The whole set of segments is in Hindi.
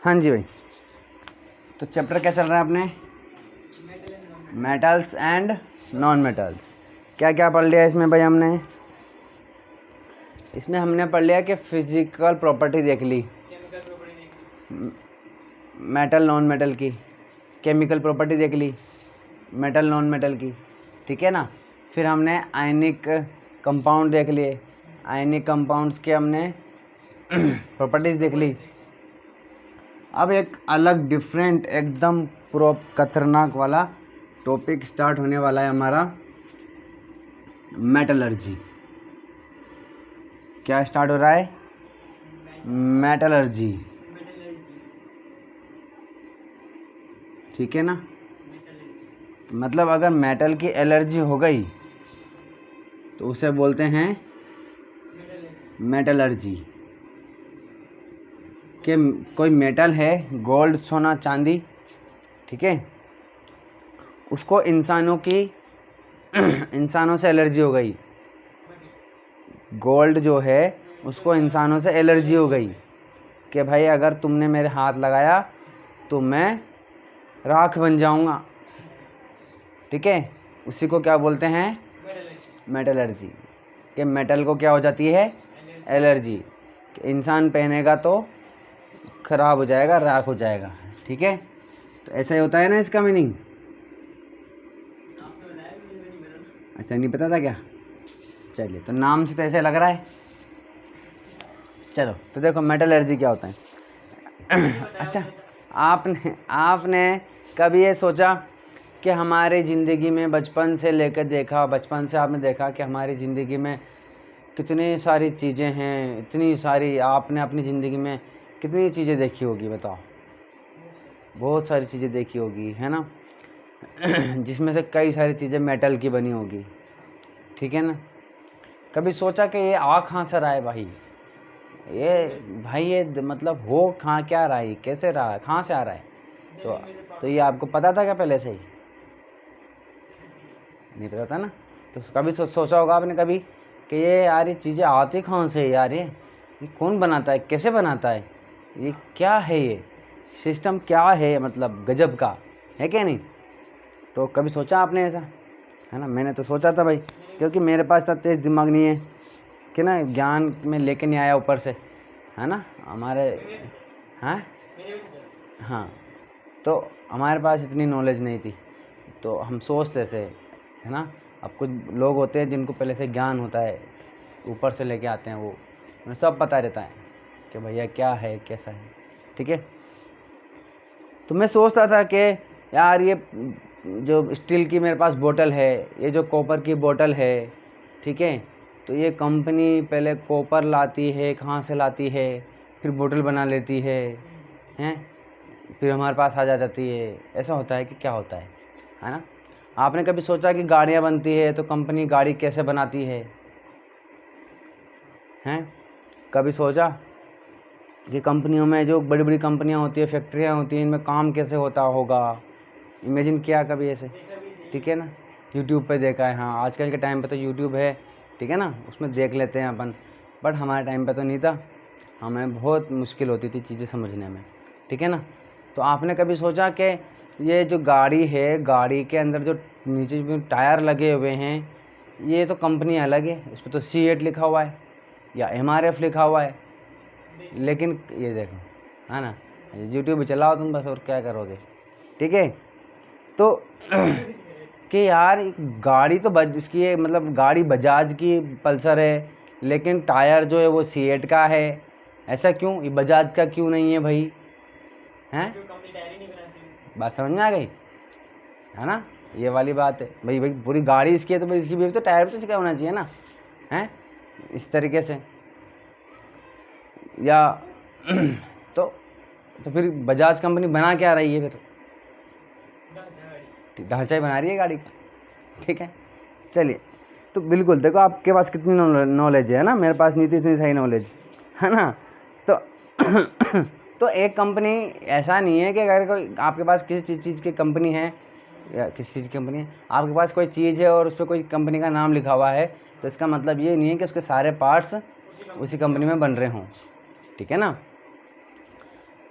हाँ जी भाई। तो चैप्टर क्या चल रहा है अपने? Metals and non metals. क्या क्या पढ़ लिया इसमें भाई हमने? इसमें हमने पढ़ लिया कि फिजिकल प्रॉपर्टी देख ली, मेटल नॉन मेटल की, केमिकल प्रॉपर्टी देख ली मेटल नॉन मेटल की, ठीक है ना। फिर हमने आयनिक कंपाउंड देख लिए, आयनिक कंपाउंड्स के हमने प्रॉपर्टीज़ देख ली। अब एक अलग डिफरेंट एकदम प्रो खतरनाक वाला टॉपिक स्टार्ट होने वाला है हमारा, मेटलर्जी। क्या स्टार्ट हो रहा है? मेटलर्जी, ठीक है ना। मतलब अगर मेटल की एलर्जी हो गई तो उसे बोलते हैं मेटलर्जी। कि कोई मेटल है, गोल्ड, सोना, चांदी, ठीक है, उसको इंसानों से एलर्जी हो गई। गोल्ड जो है उसको इंसानों से एलर्जी हो गई कि भाई अगर तुमने मेरे हाथ लगाया तो मैं राख बन जाऊंगा, ठीक है। उसी को क्या बोलते हैं? मेटलर्जी। कि मेटल को क्या हो जाती है? एलर्जी। कि इंसान पहनेगा तो खराब हो जाएगा, राख हो जाएगा, ठीक है। तो ऐसा ही होता है ना इसका मीनिंग। अच्छा, नहीं पता था क्या? चलिए, तो नाम से तो ऐसे लग रहा है। चलो, तो देखो मेटलर्जी क्या होता है। अच्छा, आपने कभी ये सोचा कि हमारी ज़िंदगी में बचपन से आपने देखा कि हमारी ज़िंदगी में कितनी सारी चीज़ें हैं, इतनी सारी, आपने अपनी ज़िंदगी में कितनी चीज़ें देखी होगी बताओ? बहुत सारी चीज़ें देखी होगी, है ना। जिसमें से कई सारी चीज़ें मेटल की बनी होगी, ठीक है ना। कभी सोचा कि ये आ कहाँ से रहा है भाई? ये मतलब हो कहाँ, क्या रहा है, कैसे रहा है, कहाँ से आ रहा है? तो ये आपको पता था क्या पहले से ही? नहीं पता था ना। तो कभी सोचा होगा आपने कभी कि ये यार ये चीज़ें आती कहाँ से यार, ये कौन बनाता है, कैसे बनाता है, ये क्या है, ये सिस्टम क्या है, मतलब गजब का है क्या नहीं? तो कभी सोचा आपने ऐसा? है ना, मैंने तो सोचा था भाई, क्योंकि मेरे पास इतना तेज़ दिमाग नहीं है कि ना ज्ञान में लेके नहीं आया ऊपर से, है ना हमारे। हाँ हाँ, तो हमारे पास इतनी नॉलेज नहीं थी, तो हम सोचते थे, है ना। अब कुछ लोग होते हैं जिनको पहले से ज्ञान होता है, ऊपर से लेके आते हैं, वो उन्हें सब पता रहता है कि भैया क्या है, कैसा है, ठीक है। तो मैं सोचता था कि यार ये जो स्टील की मेरे पास बोतल है, ये जो कॉपर की बोतल है, ठीक है, तो ये कंपनी पहले कॉपर लाती है, कहाँ से लाती है, फिर बोतल बना लेती है, हैं, फिर हमारे पास आ जाती है। ऐसा होता है कि क्या होता है ना। आपने कभी सोचा कि गाड़ियाँ बनती है तो कंपनी गाड़ी कैसे बनाती है? हैं, कभी सोचा कि कंपनियों में जो बड़ी बड़ी कंपनियां होती है, फैक्ट्रियां होती हैं, इनमें काम कैसे होता होगा? इमेजिन किया कभी ऐसे? ठीक है ना, यूट्यूब पे देखा है। हाँ, आजकल के टाइम पे तो यूट्यूब है, ठीक है ना, उसमें देख लेते हैं अपन, बट हमारे टाइम पे तो नहीं था, हमें बहुत मुश्किल होती थी चीज़ें समझने में, ठीक है ना। तो आपने कभी सोचा कि ये जो गाड़ी है, गाड़ी के अंदर जो नीचे जो टायर लगे हुए हैं, ये तो कंपनी अलग है, उस पर तो C8 लिखा हुआ है या MRF लिखा हुआ है, लेकिन ये देखो, है ना, यूट्यूब भी चलाओ तुम बस, और क्या करोगे, ठीक है। तो कि यार गाड़ी तो इसकी है, मतलब गाड़ी बजाज की पल्सर है, लेकिन टायर जो है वो C8 का है। ऐसा क्यों, ये बजाज का क्यों नहीं है भाई? हैं, बात समझ में आ गई, है ना। ये वाली बात है भाई, पूरी गाड़ी इसकी है तो भाई इसकी भी तो टायर भी तो इसका होना चाहिए ना, हैं, इस तरीके से। या तो फिर बजाज कंपनी बना क्या रही है फिर? ढांचा ही बना रही है गाड़ी का, ठीक है। चलिए, तो बिल्कुल देखो आपके पास कितनी नॉलेज है ना, मेरे पास नहीं थी इतनी सही नॉलेज, है ना। तो तो एक कंपनी, ऐसा नहीं है कि अगर कोई आपके पास किसी चीज़ की कंपनी है, या किसी चीज़ की कंपनी है, आपके पास कोई चीज़ है और उस पर कोई कंपनी का नाम लिखा हुआ है, तो इसका मतलब ये नहीं है कि उसके सारे पार्ट्स उसी कंपनी में बन रहे हों, ठीक है ना।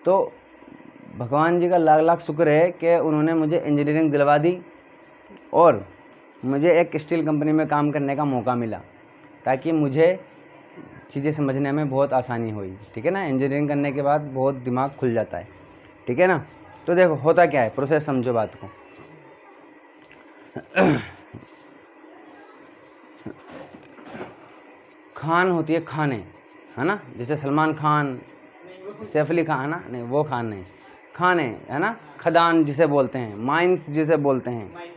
तो भगवान जी का लाख लाख शुक्र है कि उन्होंने मुझे इंजीनियरिंग दिलवा दी और मुझे एक स्टील कंपनी में काम करने का मौका मिला, ताकि मुझे चीज़ें समझने में बहुत आसानी हुई। ठीक है ना, इंजीनियरिंग करने के बाद बहुत दिमाग खुल जाता है। ठीक है ना, तो देखो होता क्या है, प्रोसेस समझो बात को। खान होती है खाने, है ना, जैसे सलमान खान, सैफ अली खान, है ना, नहीं वो खान नहीं, खाने, है ना, खदान जिसे बोलते हैं, माइंस जिसे बोलते हैं,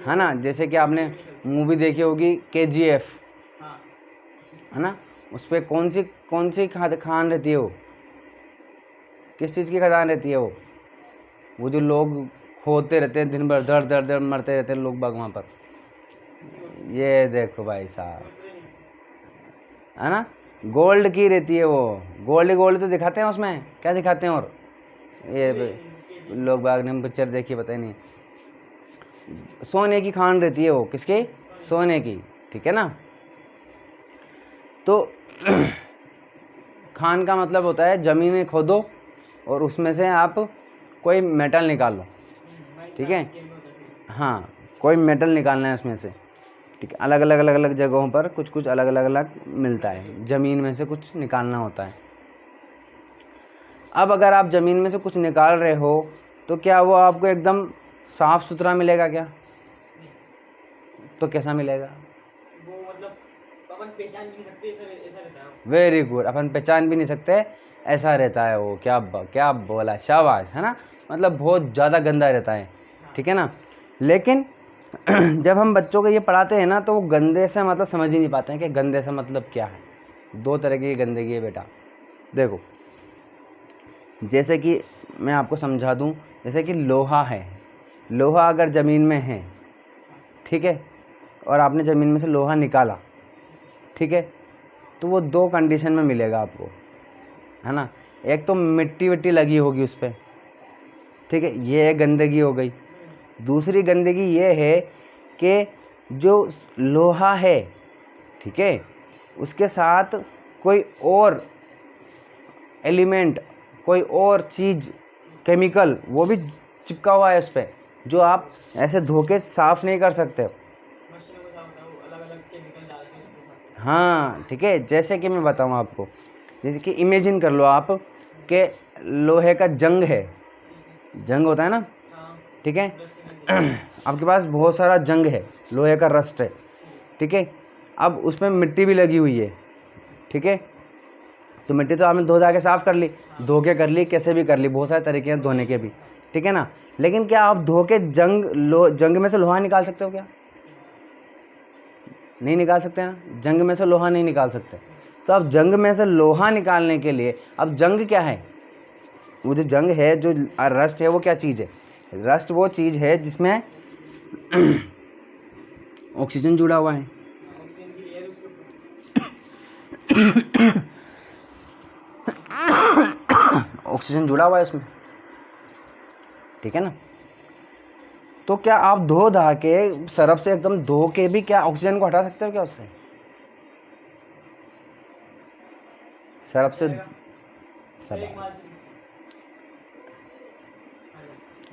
है ना। जैसे कि आपने मूवी देखी होगी KGF, है ना, उस पर कौन सी खान रहती है, वो किस चीज़ की खदान रहती है, वो जो लोग खोदते रहते हैं दिन भर, दर दर दर मरते रहते हैं लोग बाग वहाँ पर। ये देखो भाई साहब, है ना, गोल्ड की रहती है वो, गोल्ड तो दिखाते हैं उसमें, क्या दिखाते हैं, और ये लोग बाग ने पिक्चर देखी पता ही नहीं, सोने की खान रहती है वो, किसकी, सोने की। ठीक है ना, तो खान का मतलब होता है ज़मीन खोदो और उसमें से आप कोई मेटल निकालो। ठीक है, हाँ, कोई मेटल निकालना है उसमें से। ठीक है, अलग अलग जगहों पर कुछ अलग अलग मिलता है, ज़मीन में से कुछ निकालना होता है। अब अगर आप ज़मीन में से कुछ निकाल रहे हो तो क्या वो आपको एकदम साफ़ सुथरा मिलेगा क्या? तो कैसा मिलेगा? वो मतलब अपन पहचान भी नहीं सकते, ऐसा रहता है। वेरी गुड, अपन पहचान भी नहीं सकते, ऐसा रहता है वो। क्या बोला, शाबाश, है ना, मतलब बहुत ज़्यादा गंदा रहता है। ठीक है ना, लेकिन जब हम बच्चों को ये पढ़ाते हैं ना, तो वो गंदे से मतलब समझ ही नहीं पाते हैं कि गंदे से मतलब क्या है। दो तरह की गंदगी है बेटा, देखो, जैसे कि मैं आपको समझा दूं, जैसे कि लोहा है, लोहा अगर ज़मीन में है, ठीक है, और आपने ज़मीन में से लोहा निकाला, ठीक है, तो वो दो कंडीशन में मिलेगा आपको, है ना। एक तो मिट्टी विट्टी लगी होगी उस पर, ठीक है, ये गंदगी हो गई। दूसरी गंदगी ये है कि जो लोहा है, ठीक है, उसके साथ कोई और एलिमेंट, कोई और चीज़, केमिकल, वो भी चिपका हुआ है उस पर, जो आप ऐसे धो के साफ़ नहीं कर सकते। हाँ, ठीक है, जैसे कि मैं बताऊँ आपको, जैसे कि इमेजिन कर लो आप कि लोहे का जंग है, जंग होता है ना, ठीक है, आपके पास बहुत सारा जंग है, लोहे का रस्ट है, ठीक है, अब उसमें मिट्टी भी लगी हुई है, ठीक है, तो मिट्टी तो आपने धो जा के साफ़ कर ली, धो के कर ली, कैसे भी कर ली, बहुत सारे तरीके हैं धोने के भी, ठीक है ना। लेकिन क्या आप धो के जंग में से लोहा निकाल सकते हो क्या? नहीं निकाल सकते ना, जंग में से लोहा नहीं निकाल सकते। तो अब जंग में से लोहा निकालने के लिए, अब जंग क्या है, वो जो जंग है, जो रस्ट है, वो क्या चीज़ है? रस्ट वो चीज़ है जिसमें ऑक्सीजन जुड़ा हुआ है। ऑक्सीजन जुड़ा हुआ है उसमें, ठीक है ना। तो क्या आप धो धा के सरफ से एकदम धो के भी क्या ऑक्सीजन को हटा सकते हो क्या उससे? सरफ से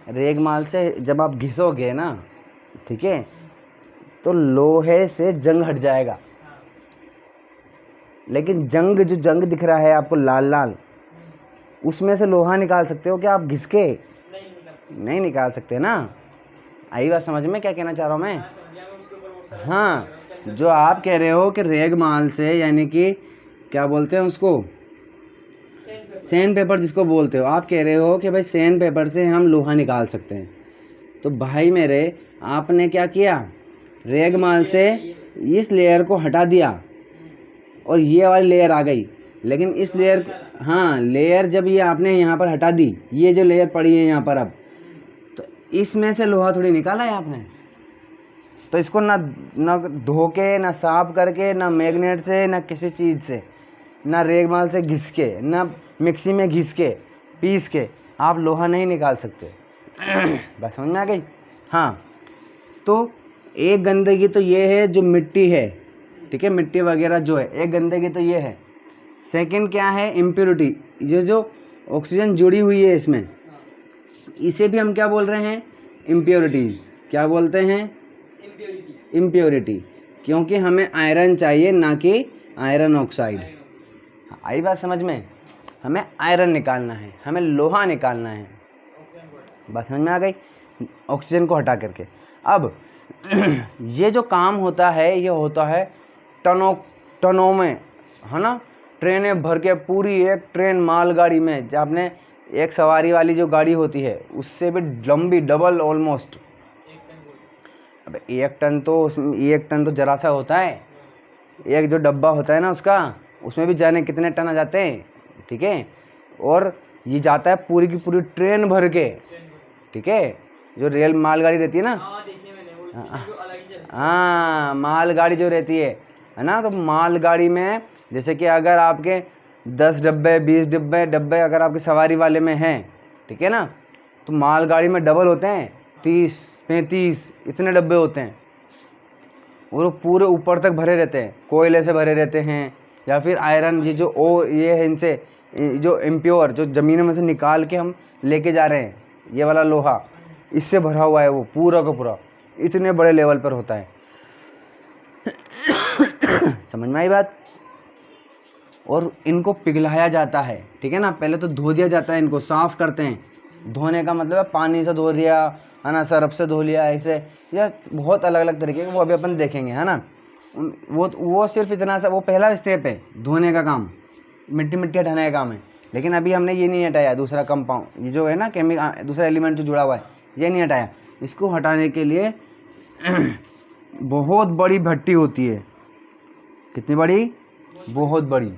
रेगमाल से जब आप घिसोगे ना, ठीक है, तो लोहे से जंग हट जाएगा। लेकिन जो जंग दिख रहा है आपको लाल लाल, उसमें से लोहा निकाल सकते हो क्या आप घिस के? नहीं निकाल सकते ना। आई बात समझ में क्या कहना चाह रहा हूँ मैं? हाँ, जो आप कह रहे हो कि रेगमाल से, यानी कि क्या बोलते हैं उसको, सैंड पेपर जिसको बोलते हो, आप कह रहे हो कि भाई सैंड पेपर से हम लोहा निकाल सकते हैं। तो भाई मेरे, आपने क्या किया, रेगमाल से इस लेयर को हटा दिया और ये वाली लेयर आ गई। लेकिन इस लेयर, हाँ, लेयर जब ये आपने यहाँ पर हटा दी, ये जो लेयर पड़ी है यहाँ पर, अब तो इसमें से लोहा थोड़ी निकाला है आपने। तो इसको ना धो के, ना साफ करके, ना मैग्नेट से, ना किसी चीज़ से, ना रेगमाल से घिस के, ना मिक्सी में घिस के पीस के आप लोहा नहीं निकाल सकते। बस समझ में आ गई? हाँ, तो एक गंदगी तो ये है जो मिट्टी है, ठीक है, मिट्टी वगैरह जो है, एक गंदगी तो ये है। सेकंड क्या है, इम्प्योरिटी, ये जो ऑक्सीजन जुड़ी हुई है इसमें, इसे भी हम क्या बोल रहे हैं, इम्प्योरिटीज़। क्या बोलते हैं, इम्प्योरिटी, क्योंकि हमें आयरन चाहिए ना कि आयरन ऑक्साइड। आई बात समझ में, हमें आयरन निकालना है, हमें लोहा निकालना है, बात समझ में आ गई, ऑक्सीजन को हटा करके। अब ये जो काम होता है ये होता है टनों में, है ना, ट्रेनें भर के, पूरी एक ट्रेन मालगाड़ी में, जब आपने एक सवारी वाली जो गाड़ी होती है उससे भी लंबी, डबल ऑलमोस्ट। अब 1 टन तो, उसमें 1 टन तो जरा सा होता है, एक जो डब्बा होता है ना उसका, उसमें भी जाने कितने टन आ जाते हैं, ठीक है। और ये जाता है पूरी की पूरी ट्रेन भर के, ठीक है, जो रेल मालगाड़ी रहती है ना, हाँ मालगाड़ी जो रहती है ना, तो मालगाड़ी में जैसे कि अगर आपके 10 डब्बे 20 डब्बे अगर आपके सवारी वाले में हैं, ठीक है ना, तो मालगाड़ी में डबल होते हैं, 30-35 इतने डब्बे होते हैं, और वो पूरे ऊपर तक भरे रहते हैं, कोयले से भरे रहते हैं, या फिर आयरन, ये है इनसे, जो इम्प्योर, जो ज़मीनों में से निकाल के हम लेके जा रहे हैं, ये वाला लोहा इससे भरा हुआ है, वो पूरा का पूरा इतने बड़े लेवल पर होता है। समझ में आई बात। और इनको पिघलाया जाता है, ठीक है ना, पहले तो धो दिया जाता है, इनको साफ़ करते हैं। धोने का मतलब है पानी से धो दिया, है ना, सर्फ से धो लिया, ऐसे, या बहुत अलग अलग तरीके के, वो अभी अपन देखेंगे, है ना। वो सिर्फ इतना सा, वो पहला स्टेप है धोने का काम, मिट्टी हटाने का काम है। लेकिन अभी हमने ये नहीं हटाया, दूसरा कंपाउंड, ये जो है ना केमिकल, दूसरा एलिमेंट जो जुड़ा हुआ है, ये नहीं हटाया। इसको हटाने के लिए बहुत बड़ी भट्टी होती है। कितनी बड़ी, बहुत बड़ी।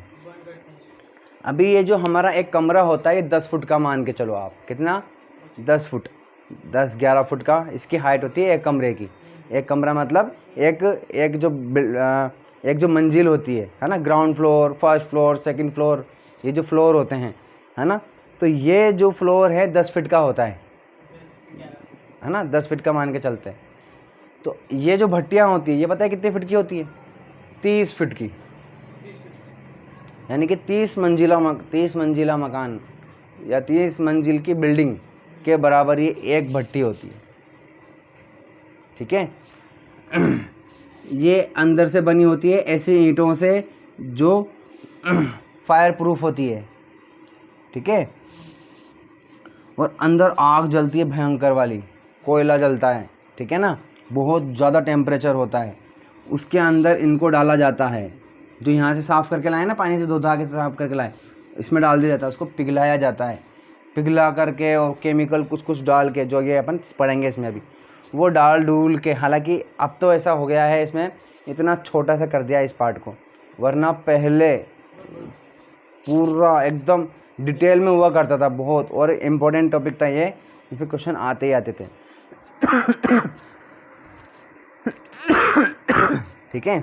अभी ये जो हमारा एक कमरा होता है, ये 10 फुट का मान के चलो आप, कितना, 10 फुट, 10-11 फुट का इसकी हाइट होती है एक कमरे की। एक कमरा मतलब एक जो मंजिल होती है ना, ground floor, first floor, second floor, ये जो फ्लोर होते हैं, है ना, तो ये जो फ्लोर है 10 फीट का होता है ना, 10 फीट का मान के चलते हैं। तो ये जो भट्टियाँ होती है, ये पता है कितने फीट की होती है, 30 फीट की, यानी कि 30 मंजिला मकान या 30 मंजिल की बिल्डिंग के बराबर ये एक भट्टी होती है, ठीक है। ये अंदर से बनी होती है ऐसी ईंटों से जो फायर प्रूफ होती है, ठीक है, और अंदर आग जलती है भयंकर वाली, कोयला जलता है, ठीक है ना, बहुत ज़्यादा टेम्परेचर होता है। उसके अंदर इनको डाला जाता है, जो यहाँ से साफ़ करके लाए ना, पानी से धो के साफ़ करके लाए, इसमें डाल दिया जाता है, उसको पिघलाया जाता है, पिघला करके, और केमिकल कुछ डाल के, जो ये अपन पढ़ेंगे इसमें अभी, वो डाल डूल के, हालांकि अब तो ऐसा हो गया है, इसमें इतना छोटा सा कर दिया इस पार्ट को, वरना पहले पूरा एकदम डिटेल में हुआ करता था बहुत, और इम्पोर्टेंट टॉपिक था ये, इस पर क्वेश्चन आते ही आते थे। ठीक है,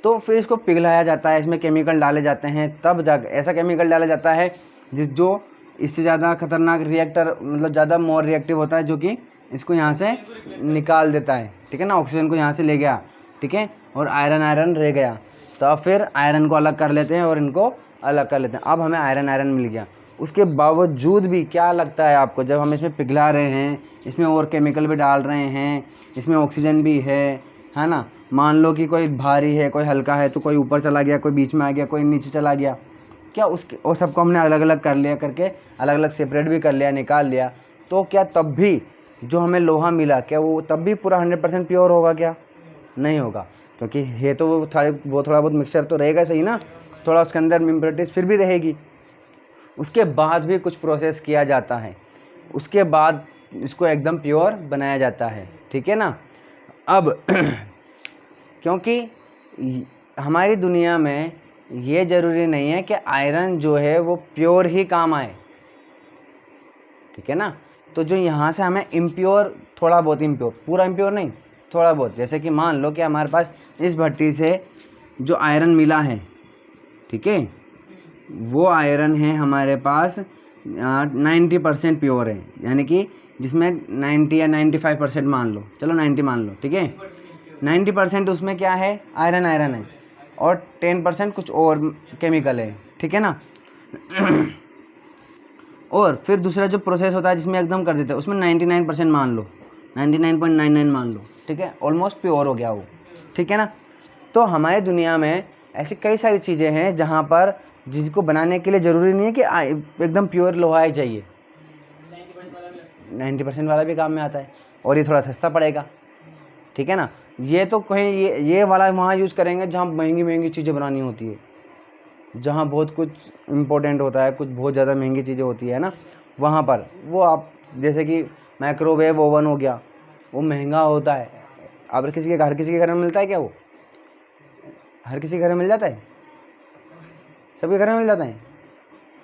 तो फिर इसको पिघलाया जाता है, इसमें केमिकल डाले जाते हैं, तब जाकर ऐसा केमिकल डाला जाता है जो इससे ज़्यादा खतरनाक रिएक्टर, मतलब ज़्यादा मोर रिएक्टिव होता है, जो कि इसको यहाँ से निकाल देता है, ठीक है ना, ऑक्सीजन को यहाँ से ले गया, ठीक है, और आयरन रह गया, तो अब फिर आयरन को अलग कर लेते हैं और इनको अलग कर लेते हैं। अब हमें आयरन मिल गया। उसके बावजूद भी क्या लगता है आपको, जब हम इसमें पिघला रहे हैं, इसमें और केमिकल भी डाल रहे हैं, इसमें ऑक्सीजन भी है ना, मान लो कि कोई भारी है, कोई हल्का है, तो कोई ऊपर चला गया, कोई बीच में आ गया, कोई नीचे चला गया, क्या उसके और सबको हमने अलग अलग कर लिया, करके अलग अलग सेपरेट भी कर लिया, निकाल लिया, तो क्या तब भी जो हमें लोहा मिला, क्या वो तब भी पूरा 100% प्योर होगा? क्या नहीं होगा, क्योंकि ये तो वो थोड़ा बहुत मिक्सचर तो रहेगा, सही ना, थोड़ा उसके अंदर इम्प्योरिटीज फिर भी रहेगी। उसके बाद भी कुछ प्रोसेस किया जाता है, उसके बाद इसको एकदम प्योर बनाया जाता है, ठीक है ना। अब क्योंकि हमारी दुनिया में ये ज़रूरी नहीं है कि आयरन जो है वो प्योर ही काम आए, ठीक है ना, तो जो यहाँ से हमें इम्प्योर, थोड़ा बहुत इम्प्योर, पूरा इम्प्योर नहीं, थोड़ा बहुत, जैसे कि मान लो कि हमारे पास इस भट्टी से जो आयरन मिला है, ठीक है, वो आयरन है हमारे पास 90% प्योर है, यानी कि जिसमें 90 या 95% मान लो, चलो 90 मान लो, ठीक है, 90% उसमें क्या है, आयरन है, और 10% कुछ और केमिकल है, ठीक है ना। और फिर दूसरा जो प्रोसेस होता है जिसमें एकदम कर देते हैं उसमें 99% मान लो, 99.99 मान लो, ठीक है, ऑलमोस्ट प्योर हो गया वो, ठीक है ना। तो हमारी दुनिया में ऐसी कई सारी चीज़ें हैं जहाँ पर जिसको बनाने के लिए ज़रूरी नहीं है कि एकदम प्योर लोहा ही चाहिए, 90% वाला भी काम में आता है और ये थोड़ा सस्ता पड़ेगा, ठीक है ना। ये तो कहीं ये वाला वहाँ यूज़ करेंगे जहाँ महंगी महंगी चीज़ें बनानी होती है, जहाँ बहुत कुछ इम्पोर्टेंट होता है, कुछ बहुत ज़्यादा महंगी चीज़ें होती है ना, वहाँ पर वो आप जैसे कि माइक्रोवेव ओवन हो गया, वो महंगा होता है। अब किसी के घर में मिलता है क्या? वो हर किसी के घर में मिल जाता है? सबके घर में मिल जाता है?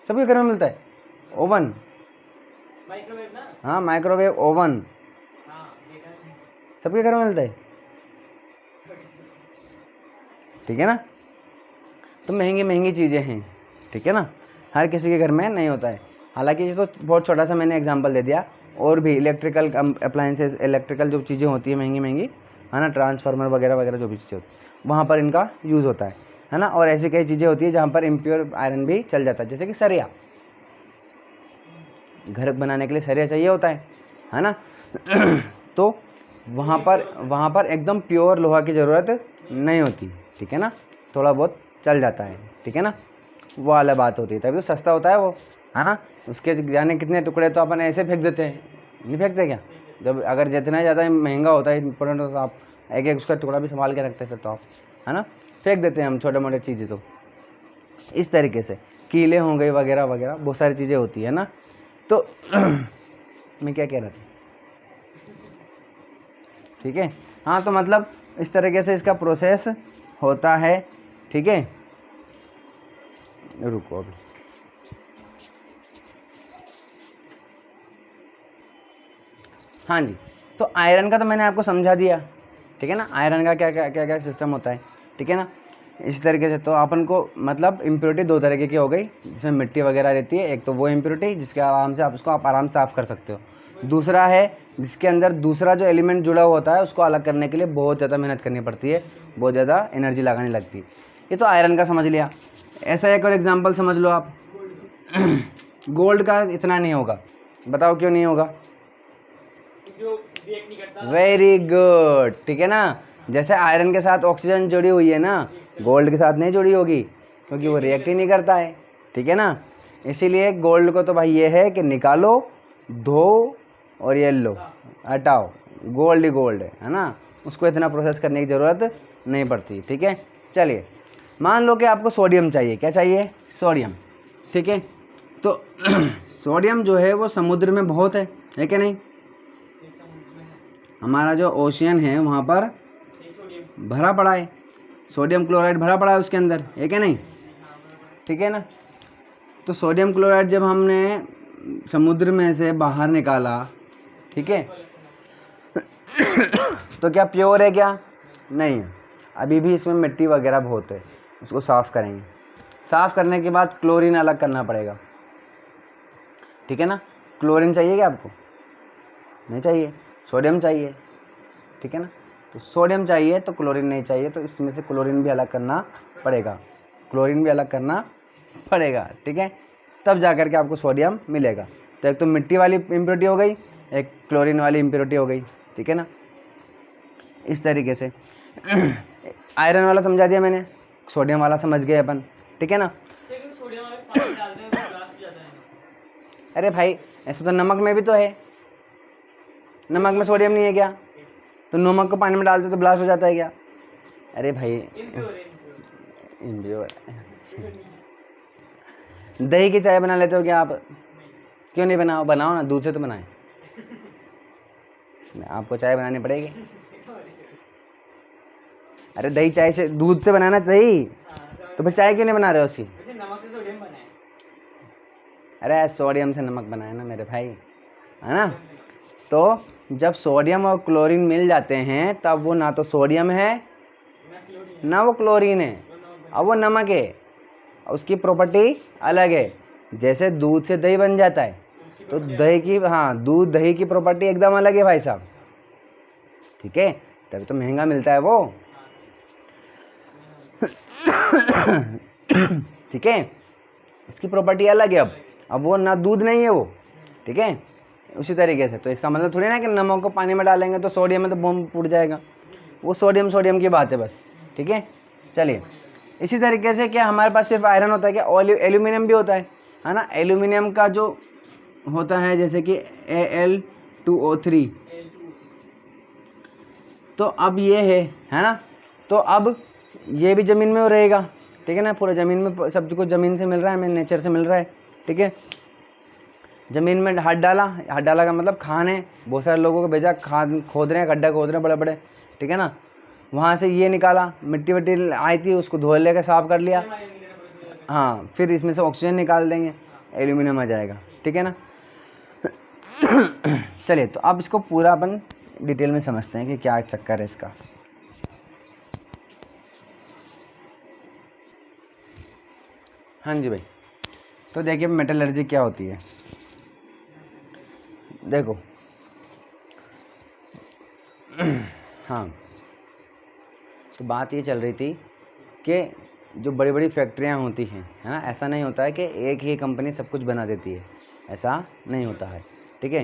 सबके घर में मिलता है ओवन? माइक्रोवेव ना? हाँ, माइक्रोवेव ओवन सबके घर में मिलता है, ठीक है ना। तो महंगी महंगी चीज़ें हैं, ठीक है ना, हर किसी के घर में नहीं होता है। हालांकि ये तो बहुत छोटा सा मैंने एग्जांपल दे दिया, और भी इलेक्ट्रिकल अप्लाइंसेस, इलेक्ट्रिकल जो चीज़ें होती है महंगी महंगी, है ना, ट्रांसफार्मर वगैरह वगैरह जो भी चीज़ें होती है वहाँ पर इनका यूज़ होता है ना। और ऐसी कई चीज़ें होती है जहाँ पर इम्प्योर आयरन भी चल जाता है, जैसे कि सरिया, घर बनाने के लिए सरिया चाहिए होता है ना। तो वहाँ पर एकदम प्योर लोहा की ज़रूरत नहीं होती, ठीक है ना, थोड़ा बहुत चल जाता है, ठीक है ना, वो वाला बात होती है, तभी तो सस्ता होता है वो, है ना। उसके जाने कितने टुकड़े तो अपन ऐसे फेंक देते हैं, नहीं फेंकते क्या? जब अगर जितना ज़्यादा महंगा होता है इम्पोर्टेंट होता है, आप एक एक उसका टुकड़ा भी संभाल के रखते हैं फिर तो आप, है ना, फेंक देते हैं हम छोटे मोटे चीज़ें। तो इस तरीके से कीले हो गए वगैरह वगैरह बहुत सारी चीज़ें होती है ना। तो मैं क्या कह रहा था, ठीक है, हाँ, तो मतलब इस तरीके से इसका प्रोसेस होता है, ठीक है। रुको अभी, हाँ जी, तो आयरन का तो मैंने आपको समझा दिया, ठीक है ना, आयरन का क्या क्या क्या क्या सिस्टम होता है, ठीक है ना। इस तरीके से तो अपन को मतलब इम्प्योरिटी दो तरीके की हो गई, जिसमें मिट्टी वगैरह रहती है, एक तो वो इम्प्योरिटी जिसके आराम से आप आराम से साफ़ कर सकते हो, दूसरा है जिसके अंदर दूसरा जो एलिमेंट जुड़ा हुआ होता है उसको अलग करने के लिए बहुत ज़्यादा मेहनत करनी पड़ती है, बहुत ज़्यादा एनर्जी लगानी लगती है। ये तो आयरन का समझ लिया। ऐसा एक और एग्जाम्पल समझ लो आप, गोल्ड का इतना नहीं होगा, बताओ क्यों नहीं होगा? रिएक्ट नहीं करता। वेरी गुड, ठीक है ना। जैसे आयरन के साथ ऑक्सीजन जुड़ी हुई है ना, गोल्ड के साथ नहीं जुड़ी होगी, क्योंकि वो रिएक्ट ही नहीं करता है, ठीक है ना। इसीलिए गोल्ड को तो भाई ये है कि निकालो, धो और ये लो, हटाओ, गोल्ड ही गोल्ड है ना, उसको इतना प्रोसेस करने की ज़रूरत नहीं पड़ती, ठीक है। चलिए, मान लो कि आपको सोडियम चाहिए, क्या चाहिए? सोडियम, ठीक है। तो सोडियम जो है वो समुद्र में बहुत है कि नहीं? हमारा जो ओशियन है वहाँ पर भरा पड़ा है, सोडियम क्लोराइड भरा पड़ा है उसके अंदर, है क्या नहीं? ठीक है ना। तो सोडियम क्लोराइड जब हमने समुद्र में से बाहर निकाला, ठीक है, तो क्या प्योर है? क्या नहीं है, अभी भी इसमें मिट्टी वगैरह बहुत है। उसको साफ़ करेंगे, साफ़ करने के बाद क्लोरीन अलग करना पड़ेगा, ठीक है ना। क्लोरीन चाहिए क्या आपको? नहीं चाहिए, सोडियम चाहिए, ठीक है ना। तो सोडियम चाहिए तो क्लोरीन नहीं चाहिए, तो इसमें से क्लोरीन भी अलग करना पड़ेगा, क्लोरीन भी अलग करना पड़ेगा, ठीक है, तब जा कर के आपको सोडियम मिलेगा। तो एक तो मिट्टी वाली इम्प्योरिटी हो गई, एक क्लोरीन वाली इम्प्योरिटी हो गई, ठीक है ना। इस तरीके से आयरन वाला समझा दिया मैंने, सोडियम वाला समझ गए अपन, ठीक है ना। सोडियम वाले पानी डालते हैं तो ब्लास्ट हो जाता है। अरे भाई, ऐसा तो नमक में भी तो है, नमक में सोडियम नहीं है क्या? तो नमक को पानी में डालते तो ब्लास्ट हो जाता है क्या? अरे भाई, इम्प्योर। दही की चाय बना लेते हो क्या आप? क्यों नहीं बनाओ? बनाओ ना, दूध से तो बनाए, आपको चाय बनानी पड़ेगी। अरे दही चाय से, दूध से बनाना चाहिए, तो फिर चाय क्यों नहीं बना रहे हो उसकी? नमक से सोडियम बना है। अरे सोडियम से नमक बनाए ना मेरे भाई, है ना। तो जब सोडियम और क्लोरीन मिल जाते हैं तब वो ना तो सोडियम है ना वो क्लोरीन है, अब वो नमक है, उसकी प्रॉपर्टी अलग है। जैसे दूध से दही बन जाता है, तो दही की, हाँ, दूध दही की प्रॉपर्टी एकदम अलग है भाई साहब, ठीक है, तभी तो महंगा मिलता है वो। ठीक है, इसकी प्रॉपर्टी अलग है। अब अब वो ना दूध नहीं है वो, ठीक है। उसी तरीके से तो इसका मतलब थोड़ी ना कि नमक को पानी में डालेंगे तो सोडियम में तो बम फूट जाएगा, वो सोडियम की बात है बस, ठीक है। चलिए इसी तरीके से क्या हमारे पास सिर्फ आयरन होता है क्या, एल्यूमिनियम भी होता है ना। एल्यूमिनियम का जो होता है जैसे कि Al2O3, तो अब ये है ना। तो अब ये भी ज़मीन में रहेगा, ठीक है ना। पूरा ज़मीन में सब कुछ ज़मीन से मिल रहा है, हमें नेचर से मिल रहा है, ठीक है। ज़मीन में हाथ डाला का मतलब खान है। बहुत सारे लोगों को भेजा, खान खोद रहे हैं, गड्ढा खोद रहे हैं बड़े बड़े, ठीक है ना। वहाँ से ये निकाला, मिट्टी वट्टी आई थी, उसको धो लेकर साफ़ कर लिया, हाँ, फिर इसमें से ऑक्सीजन निकाल देंगे, एल्यूमिनियम आ जाएगा, ठीक है ना। चलिए तो अब इसको पूरा अपन डिटेल में समझते हैं कि क्या चक्कर है इसका। हाँ जी भाई, तो देखिए मेटलर्जी क्या होती है। देखो हाँ, तो बात ये चल रही थी कि जो बड़ी बड़ी फैक्ट्रियाँ होती हैं, है ना, ऐसा नहीं होता है कि एक ही कंपनी सब कुछ बना देती है, ऐसा नहीं होता है, ठीक है।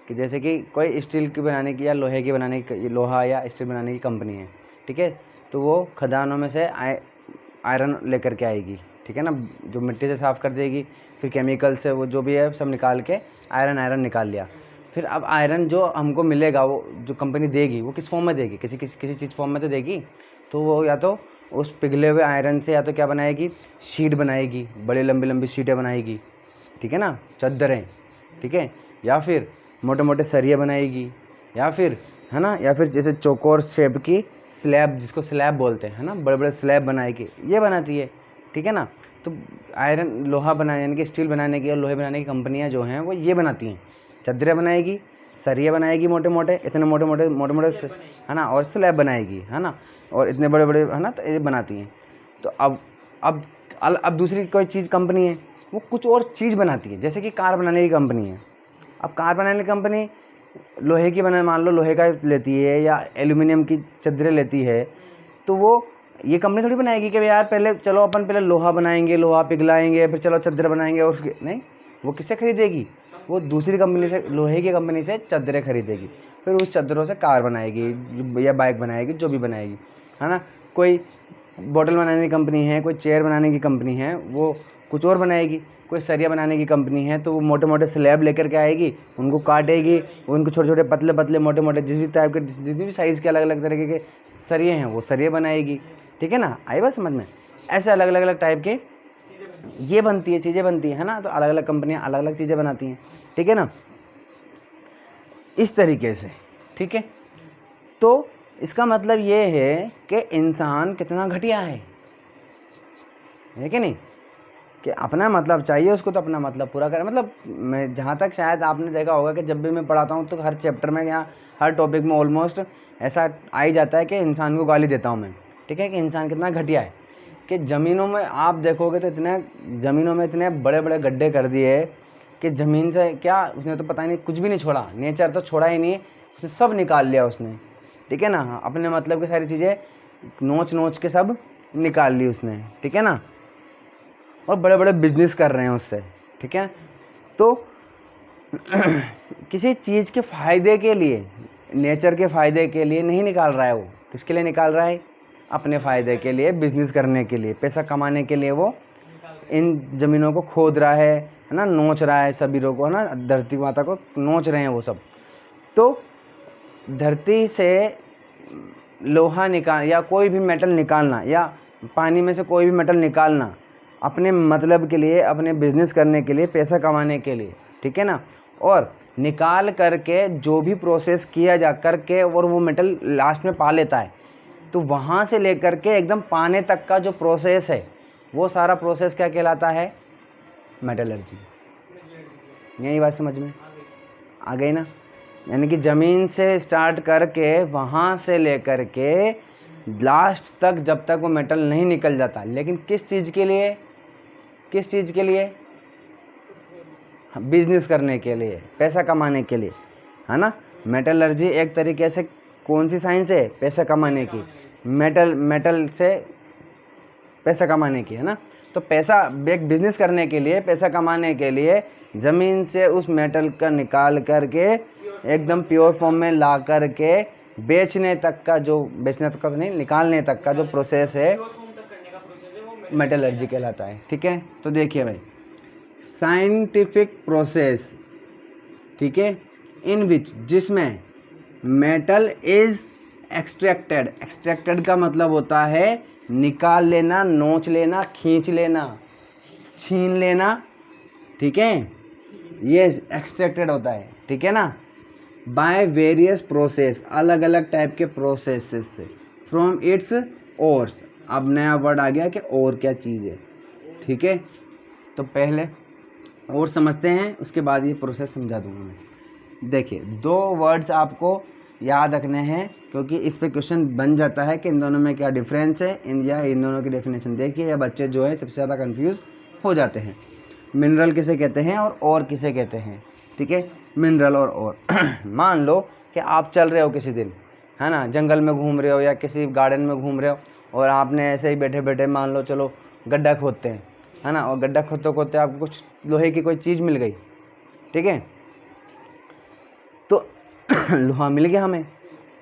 कि जैसे कि कोई स्टील की बनाने की या लोहे की बनाने की, लोहा या स्टील बनाने की कंपनी है, ठीक है, तो वो खदानों में से आयरन लेकर के आएगी, ठीक है ना, जो मिट्टी से साफ़ कर देगी, फिर केमिकल से वो जो भी है सब निकाल के आयरन निकाल लिया। फिर अब आयरन जो हमको मिलेगा, वो जो कंपनी देगी वो किस फॉर्म में देगी, किसी चीज़ फॉर्म में तो देगी। तो वो या तो उस पिघले हुए आयरन से या तो क्या बनाएगी, शीट बनाएगी, बड़ी लंबी लंबी शीटें बनाएगी, ठीक है ना, चद्दरें, ठीक है, या फिर मोटे मोटे सरिये बनाएगी, या फिर है ना, या फिर जैसे चौकोर शेप की स्लैब, जिसको स्लैब बोलते हैं, है ना, बड़े बड़े स्लैब बनाएगी, ये बनाती है, ठीक है ना। तो आयरन लोहा बनाने यानी कि स्टील बनाने की और लोहे बनाने की कंपनियां जो हैं वो ये बनाती हैं, चद्दरें बनाएगी, सरिये बनाएगी, मोटे मोटे इतने मोटे मोटे है ना, और स्लैब बनाएगी, है ना, और इतने बड़े बड़े, है ना, तो ये बनाती हैं। तो अब दूसरी कोई चीज़ कंपनी है, वो कुछ और चीज़ बनाती है, जैसे कि कार बनाने की कंपनी है। अब कार बनाने की कंपनी लोहे की मान लो लोहे का लेती है या एल्यूमिनियम की चद्दरें लेती है, तो वो ये कंपनी थोड़ी बनाएगी कि यार पहले चलो अपन पहले लोहा बनाएंगे, लोहा पिघलाएंगे, फिर चलो चद्दर बनाएंगे, और उसके नहीं, वो किससे खरीदेगी, वो दूसरी कंपनी से, लोहे की कंपनी से चद्दरें खरीदेगी, फिर उस चद्दरों से कार बनाएगी या बाइक बनाएगी, जो भी बनाएगी, है ना। कोई बोतल बनाने की कंपनी है, कोई चेयर बनाने की कंपनी है, वो कुछ और बनाएगी। कोई सरिया बनाने की कंपनी है, तो वो मोटे मोटे स्लैब लेकर के आएगी, उनको काटेगी, उनको छोटे छोटे पतले पतले मोटे मोटे जिस भी टाइप के, जितनी भी साइज़ के अलग अलग तरीके के सरिये हैं वो सरिये बनाएगी, ठीक है ना। आई बात समझ में। ऐसे अलग अलग टाइप के ये बनती है, चीज़ें बनती है ना। तो अलग अलग कंपनियां अलग अलग चीज़ें बनाती हैं, ठीक है ना, इस तरीके से, ठीक है। तो इसका मतलब ये है कि इंसान कितना घटिया है कि नहीं, कि अपना मतलब चाहिए उसको तो अपना मतलब पूरा करे। मतलब मैं जहाँ तक शायद आपने देखा होगा कि जब भी मैं पढ़ाता हूँ तो हर चैप्टर में या हर टॉपिक में ऑलमोस्ट ऐसा आ ही जाता है कि इंसान को गाली देता हूँ मैं, ठीक है, कि इंसान कितना घटिया है। कि ज़मीनों में आप देखोगे तो ज़मीनों में इतने बड़े बड़े गड्ढे कर दिए कि ज़मीन से क्या उसने तो पता ही नहीं, कुछ भी नहीं छोड़ा, नेचर तो छोड़ा ही नहीं, उसने सब निकाल लिया उसने, ठीक है ना। अपने मतलब की सारी चीज़ें नोच के सब निकाल ली उसने, ठीक है ना, और बड़े बड़े बिजनेस कर रहे हैं उससे, ठीक है। तो किसी चीज़ के फ़ायदे के लिए, नेचर के फ़ायदे के लिए नहीं निकाल रहा है वो, किसके लिए निकाल रहा है, अपने फ़ायदे के लिए, बिजनेस करने के लिए, पैसा कमाने के लिए वो इन ज़मीनों को खोद रहा है ना, नोच रहा है सभी लोगों को, है ना, धरती माता को नोच रहे हैं वो सब। तो धरती से लोहा निकाल या कोई भी मेटल निकालना या पानी में से कोई भी मेटल निकालना अपने मतलब के लिए, अपने बिजनेस करने के लिए, पैसा कमाने के लिए, ठीक है ना, और निकाल करके जो भी प्रोसेस किया जा करके और वो मेटल लास्ट में पा लेता है, तो वहाँ से लेकर के एकदम पाने तक का जो प्रोसेस है वो सारा प्रोसेस क्या कहलाता है, मेटलर्जी। यही बात समझ में आ गई ना। यानी कि ज़मीन से स्टार्ट करके वहाँ से लेकर के लास्ट तक, जब तक वो मेटल नहीं निकल जाता, लेकिन किस चीज़ के लिए, किस चीज़ के लिए, बिजनेस करने के लिए, पैसा कमाने के लिए, है ना। मेटलर्जी एक तरीके से कौन सी साइंस है, पैसा कमाने की। मेटल से पैसा कमाने की, है ना। तो पैसा, एक बिजनेस करने के लिए, पैसा कमाने के लिए ज़मीन से उस मेटल का निकाल करके एकदम प्योर फॉर्म में ला करके बेचने तक का जो, बेचने तक का तो नहीं, निकालने तक का जो प्रोसेस है प्योर फॉर्म तक करने का प्रोसेस है वो मेटलर्जी कहलाता है। ठीक है, तो देखिए भाई, साइंटिफिक प्रोसेस, ठीक है, इन विच, जिसमें मेटल इज एक्सट्रैक्टेड। एक्सट्रैक्टेड का मतलब होता है निकाल लेना, नोच लेना, खींच लेना, छीन लेना, ठीक है, ये एक्सट्रैक्टेड होता है, ठीक है ना, बाय वेरियस प्रोसेस, अलग अलग टाइप के प्रोसेसेस से, फ्रॉम इट्स ओर्स। अब नया वर्ड आ गया कि और क्या चीज़ है, ठीक है। तो पहले और समझते हैं, उसके बाद ये प्रोसेस समझा दूंगा मैं। देखिए, 2 वर्ड्स आपको याद रखने हैं, क्योंकि इस पे क्वेश्चन बन जाता है कि इन दोनों में क्या डिफरेंस है, इन दोनों की डेफिनेशन देखिए, या बच्चे जो है सबसे ज़्यादा कंफ्यूज हो जाते हैं। मिनरल किसे कहते हैं और किसे कहते हैं, ठीक है, मिनरल और मान लो कि आप चल रहे हो किसी दिन, है ना, जंगल में घूम रहे हो या किसी गार्डन में घूम रहे हो, और आपने ऐसे ही बैठे बैठे मान लो चलो गड्ढा खोदते हैं, है ना, और गड्ढा खोदते खोदते आपको कुछ लोहे की कोई चीज़ मिल गई, ठीक है, तो लोहा मिल गया हमें,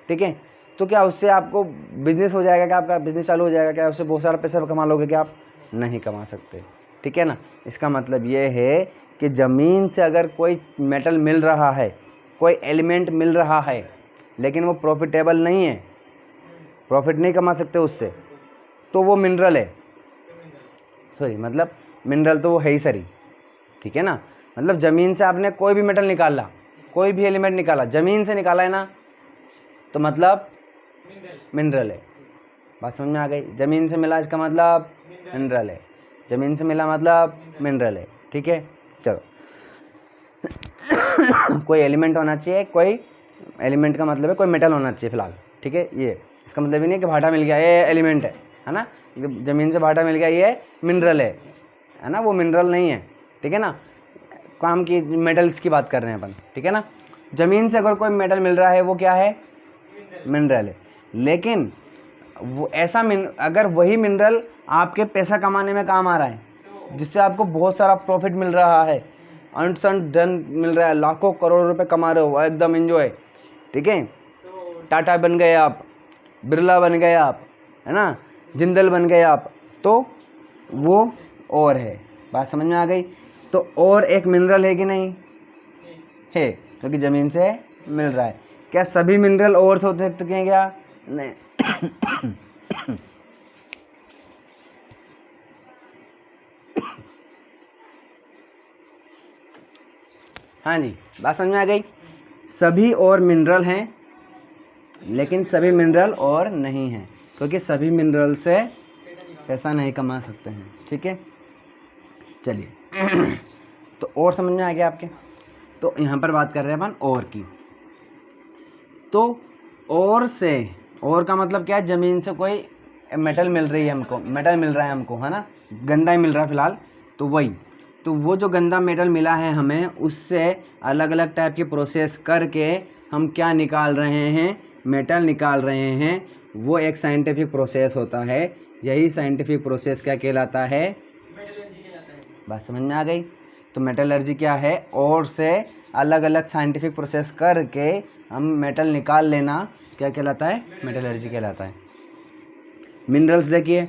ठीक है, तो क्या उससे आपको बिजनेस हो जाएगा, क्या आपका बिजनेस चालू हो जाएगा, क्या उससे बहुत सारा पैसा कमा लोगे, क्या आप नहीं कमा सकते, ठीक है ना। इसका मतलब ये है कि ज़मीन से अगर कोई मेटल मिल रहा है, कोई एलिमेंट मिल रहा है, लेकिन वो प्रॉफिटेबल नहीं है, प्रॉफिट नहीं कमा सकते उससे, तो वो मिनरल है, सॉरी, मतलब मिनरल तो वो है ही सरी, ठीक है ना। मतलब ज़मीन से आपने कोई भी मेटल निकाला, कोई भी एलिमेंट निकाला, ज़मीन से निकाला है ना, तो मतलब मिनरल है। बात समझ में आ गई, ज़मीन से मिला इसका मतलब मिनरल है, ज़मीन से मिला मतलब मिनरल है, ठीक है। चलो, कोई एलिमेंट होना चाहिए, कोई एलिमेंट का मतलब है कोई मेटल होना चाहिए फिलहाल, ठीक है। ये इसका मतलब ही नहीं कि भाटा मिल गया ये एलिमेंट है ना, ज़मीन से भाटा मिल गया ये मिनरल है ना, वो मिनरल नहीं है, ठीक है ना। काम की मेटल्स की बात कर रहे हैं अपन, ठीक है ना। ज़मीन से अगर कोई मेटल मिल रहा है वो क्या है, मिनरल है। लेकिन वो ऐसा अगर वही मिनरल आपके पैसा कमाने में काम आ रहा है, जिससे आपको बहुत सारा प्रॉफिट मिल रहा है, अनसन धन मिल रहा है, लाखों करोड़ रुपए कमा रहे हो, एकदम एंजॉय, ठीक है, टाटा बन गए आप, बिरला बन गए आप, है ना, जिंदल बन गए आप, तो वो और है। बात समझ में आ गई। तो और एक मिनरल है कि नहीं है, क्योंकि ज़मीन से मिल रहा है। क्या सभी मिनरल और से होते हैं क्या, नहीं। हाँ जी, बात समझ में आ गई। सभी और मिनरल हैं, लेकिन सभी मिनरल और नहीं हैं, क्योंकि सभी मिनरल से पैसा नहीं कमा सकते हैं, ठीक है। चलिए, तो और समझ में आ गया आपके। तो यहाँ पर बात कर रहे हैं अपन और की। तो और से, और का मतलब क्या है, ज़मीन से कोई मेटल मिल रही है हमको, मेटल मिल रहा है हमको, है ना, गंदा ही मिल रहा है फिलहाल, तो वही, तो वो जो गंदा मेटल मिला है हमें, उससे अलग अलग टाइप के प्रोसेस करके हम क्या निकाल रहे हैं, मेटल निकाल रहे हैं। वो एक साइंटिफिक प्रोसेस होता है। यही साइंटिफिक प्रोसेस क्या कहलाता है, मेटलर्जी कहलाता है। बात समझ में आ गई। तो मेटलर्जी क्या है, और से अलग अलग साइंटिफिक प्रोसेस करके हम मेटल निकाल लेना क्या कहलाता है, मेटलर्जी कहलाता है। मिनरल्स देखिए,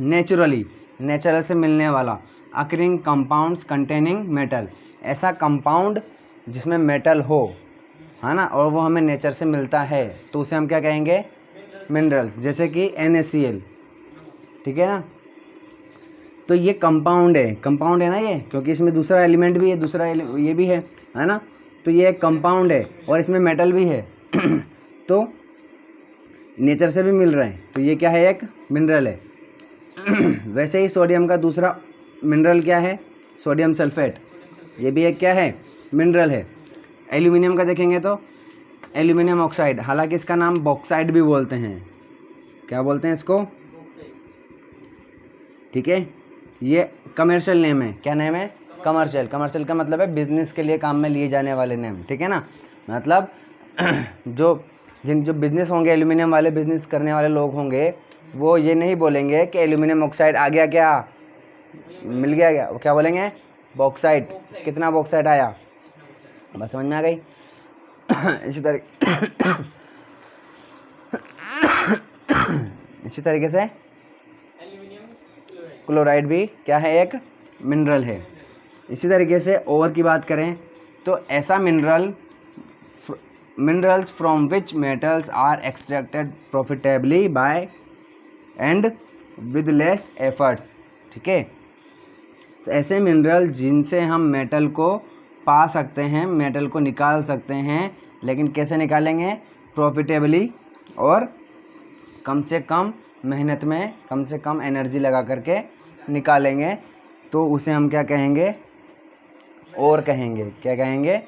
नेचुरली, नेचर से मिलने वाला, अकरिंग कंपाउंड्स कंटेनिंग मेटल, ऐसा कंपाउंड जिसमें मेटल हो, है ना, और वो हमें नेचर से मिलता है, तो उसे हम क्या कहेंगे, मिनरल्स। जैसे कि NaCl, ठीक है ना, तो ये कंपाउंड है ना ये, क्योंकि इसमें दूसरा एलिमेंट भी है, दूसरा ये भी है ना, तो ये एक कंपाउंड है और इसमें मेटल भी है। तो नेचर से भी मिल रहे हैं, तो ये क्या है, एक मिनरल है। वैसे ही सोडियम का दूसरा मिनरल क्या है, सोडियम सल्फेट, ये भी एक क्या है, मिनरल है। एल्यूमिनियम का देखेंगे तो एल्यूमिनियम ऑक्साइड, हालांकि इसका नाम बॉक्साइड भी बोलते हैं, क्या बोलते हैं इसको, ठीक है। ये कमर्शियल नेम है, क्या नेम है, कमर्शियल। कमर्शियल का मतलब है बिजनेस के लिए काम में लिए जाने वाले नेम, ठीक है ना। मतलब जो बिजनेस होंगे, एल्यूमिनियम वाले बिजनेस करने वाले लोग होंगे, वो ये नहीं बोलेंगे कि एल्यूमिनियम ऑक्साइड आ गया, क्या मिल गया, क्या वो क्या बोलेंगे, बॉक्साइट। कितना बॉक्साइट आया, बस समझ में आ गई। इसी तरीके से एल्यूमिनियम क्लोराइड भी क्या है, एक मिनरल है। इसी तरीके से और की बात करें तो ऐसा minerals from which metals are extracted profitably by and with less efforts, ठीक है। तो ऐसे मिनरल जिनसे हम मेटल को पा सकते हैं, मेटल को निकाल सकते हैं, लेकिन कैसे निकालेंगे, प्रॉफिटेबली और कम से कम मेहनत में, कम से कम एनर्जी लगा करके निकालेंगे, तो उसे हम क्या कहेंगे, और कहेंगे, क्या कहेंगे,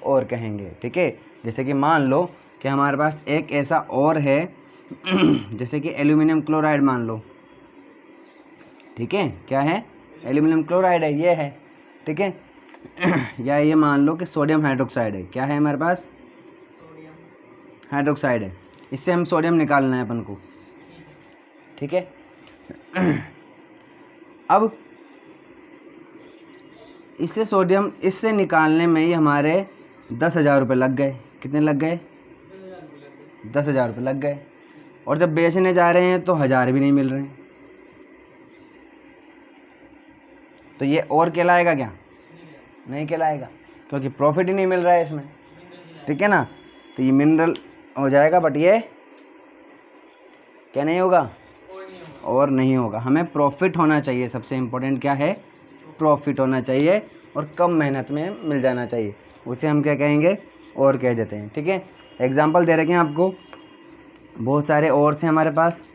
और कहेंगे, ठीक है। जैसे कि मान लो कि हमारे पास एक ऐसा और है जैसे कि एल्यूमिनियम क्लोराइड मान लो, ठीक है, क्या है, एल्यूमिनियम क्लोराइड है, ये है, ठीक है। या ये मान लो कि सोडियम हाइड्रोक्साइड है, क्या है हमारे पास, हाइड्रोक्साइड है, इससे हम सोडियम निकालना है अपन को, ठीक है। अब इससे सोडियम, इससे निकालने में ही हमारे 10,000 रुपये लग गए। कितने लग गए, 10,000 रुपये लग गए। और जब बेचने जा रहे हैं तो 1,000 भी नहीं मिल रहे हैं, तो ये और कहलाएगा क्या, नहीं कहलाएगा, क्योंकि प्रॉफिट ही नहीं मिल रहा है इसमें, ठीक है ना। तो ये मिनरल हो जाएगा, बट ये क्या नहीं होगा, और नहीं होगा। हमें प्रॉफिट होना चाहिए, सबसे इम्पोर्टेंट क्या है, प्रॉफिट होना चाहिए, और कम मेहनत में मिल जाना चाहिए, उसे हम क्या कहेंगे, और कह देते हैं, ठीक है। एग्जांपल दे रखे हैं आपको, बहुत सारे और से हमारे पास,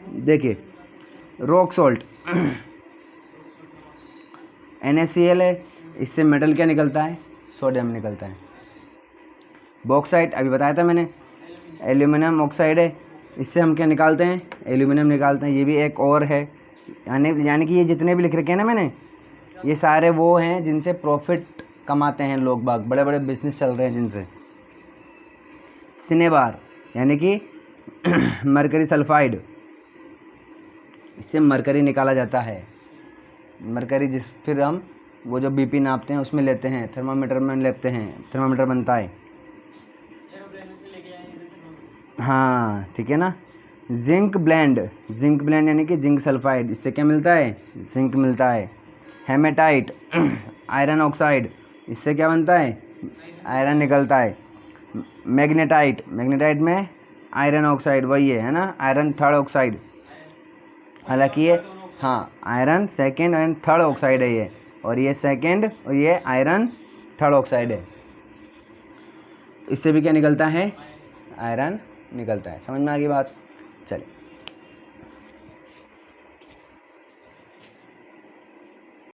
देखिए रॉक सॉल्ट NaCl है, इससे मेटल क्या निकलता है, सोडियम निकलता है। बॉक्साइट अभी बताया था मैंने, एल्यूमिनियम ऑक्साइड है, इससे हम क्या निकालते हैं, एल्यूमिनियम निकालते हैं, ये भी एक और है। यानी कि ये जितने भी लिख रखे हैं ना मैंने, ये सारे वो हैं जिनसे प्रॉफिट कमाते हैं लोग बाग, बड़े बड़े बिजनेस चल रहे हैं जिनसे। सिनेबार यानी कि मरकरी सल्फाइड, इससे मरकरी निकाला जाता है, मरकरी जिस फिर हम वो जो BP नापते हैं उसमें लेते हैं, थर्मामीटर में लेते हैं, थर्मामीटर बनता है, हाँ, ठीक है ना। जिंक ब्लेंड यानी कि जिंक सल्फाइड, इससे क्या मिलता है, जिंक मिलता है। हेमेटाइट आयरन ऑक्साइड, इससे क्या बनता है, आयरन निकलता है। मैग्नेटाइट में आयरन ऑक्साइड वही है ना, आयरन थर्ड ऑक्साइड, हालांकि ये हाँ iron second and third oxide है ये, और ये सेकेंड और ये आयरन थर्ड ऑक्साइड है। इससे भी क्या निकलता है, आयरन निकलता है। समझ में आ गई बात, चलिए।